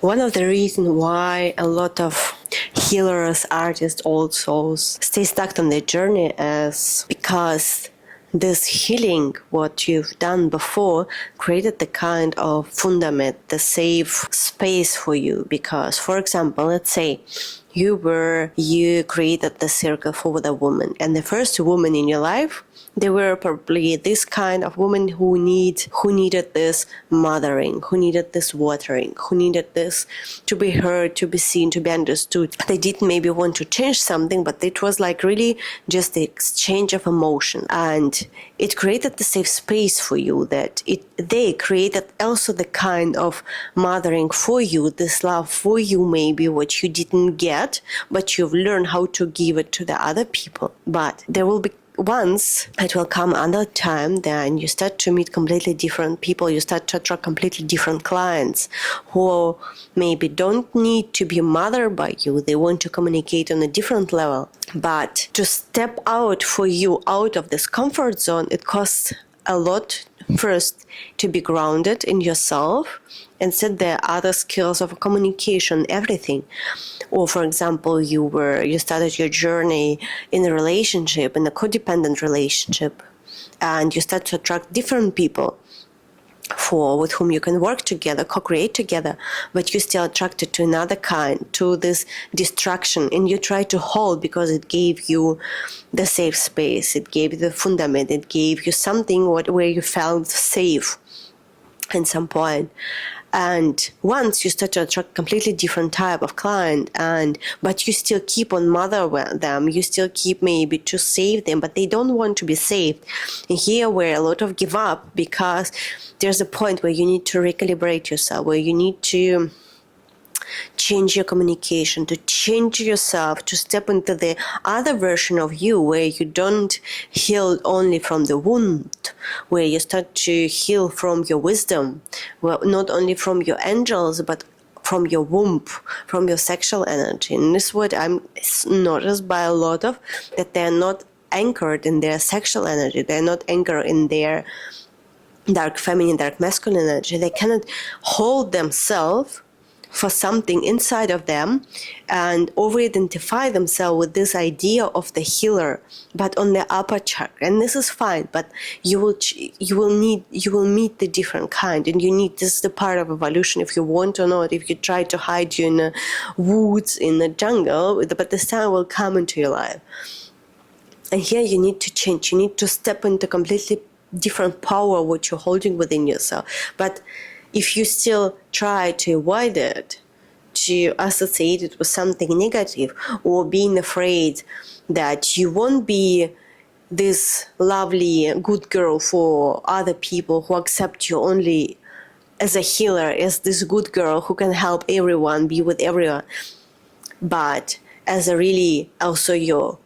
One of the reasons why a lot of healers, artists, old souls stay stuck on their journey is because this healing, what you've done before, created the kind of fundament, the safe space for you. Because, for example, let's say you created the circle for the woman, and the first woman in your life, they were probably this kind of woman who needed this mothering, who needed this watering, who needed this to be heard, to be seen, to be understood. They didn't maybe want to change something, but it was like really just the exchange of emotion. And it created the safe space for you that they created also the kind of mothering for you, this love for you, maybe what you didn't get, but you've learned how to give it to the other people. But there will be once it will come another time, then you start to meet completely different people, you start to attract completely different clients who maybe don't need to be mothered by you, they want to communicate on a different level. But to step out for you out of this comfort zone, it costs a lot. First, to be grounded in yourself and set the other skills of communication, everything. Or, for example, you started your journey in a relationship, in a codependent relationship, and you start to attract different people with whom you can work together, co-create together, but you're still attracted to another kind, to this distraction, and you try to hold because it gave you the safe space, it gave you the fundament, it gave you something where you felt safe at some point. And once you start to attract completely different type of client, but you still keep on mother them, you still keep maybe to save them, but they don't want to be saved. And here where a lot of give up, because there's a point where you need to recalibrate yourself, where you need to change your communication, to change yourself, to step into the other version of you where you don't heal only from the wound, where you start to heal from your wisdom, well, not only from your angels, but from your womb, from your sexual energy. And this is what I'm noticed by a lot of, that they're not anchored in their sexual energy, they're not anchored in their dark feminine, dark masculine energy. They cannot hold themselves for something inside of them and over-identify themselves with this idea of the healer, but on the upper chakra. And this is fine, but you will meet the different kind, and this is the part of evolution, if you want or not. If you try to hide you in the woods, in the jungle, but the sun will come into your life. And here you need to change. You need to step into completely different power, what you're holding within yourself. But if you still try to avoid it, to associate it with something negative, or being afraid that you won't be this lovely good girl for other people who accept you only as a healer, as this good girl who can help everyone, be with everyone, but as a really also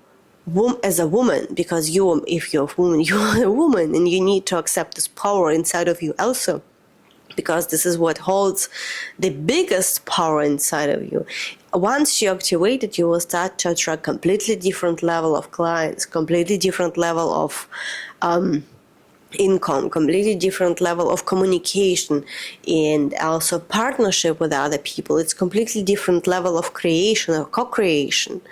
as a woman, because if you're a woman, you're a woman, and you need to accept this power inside of you also, because this is what holds the biggest power inside of you. Once you activate it, you will start to attract completely different level of clients, completely different level of income, completely different level of communication, and also partnership with other people. It's completely different level of creation or co-creation.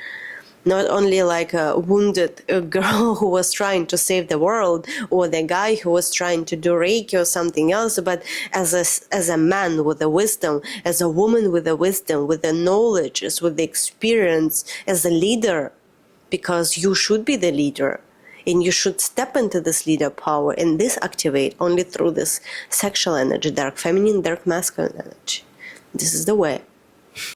Not only like a wounded girl who was trying to save the world, or the guy who was trying to do Reiki or something else, but as a man with the wisdom, as a woman with the wisdom, with the knowledge, with the experience, as a leader, because you should be the leader. And you should step into this leader power, and this activate only through this sexual energy, dark feminine, dark masculine energy. This is the way.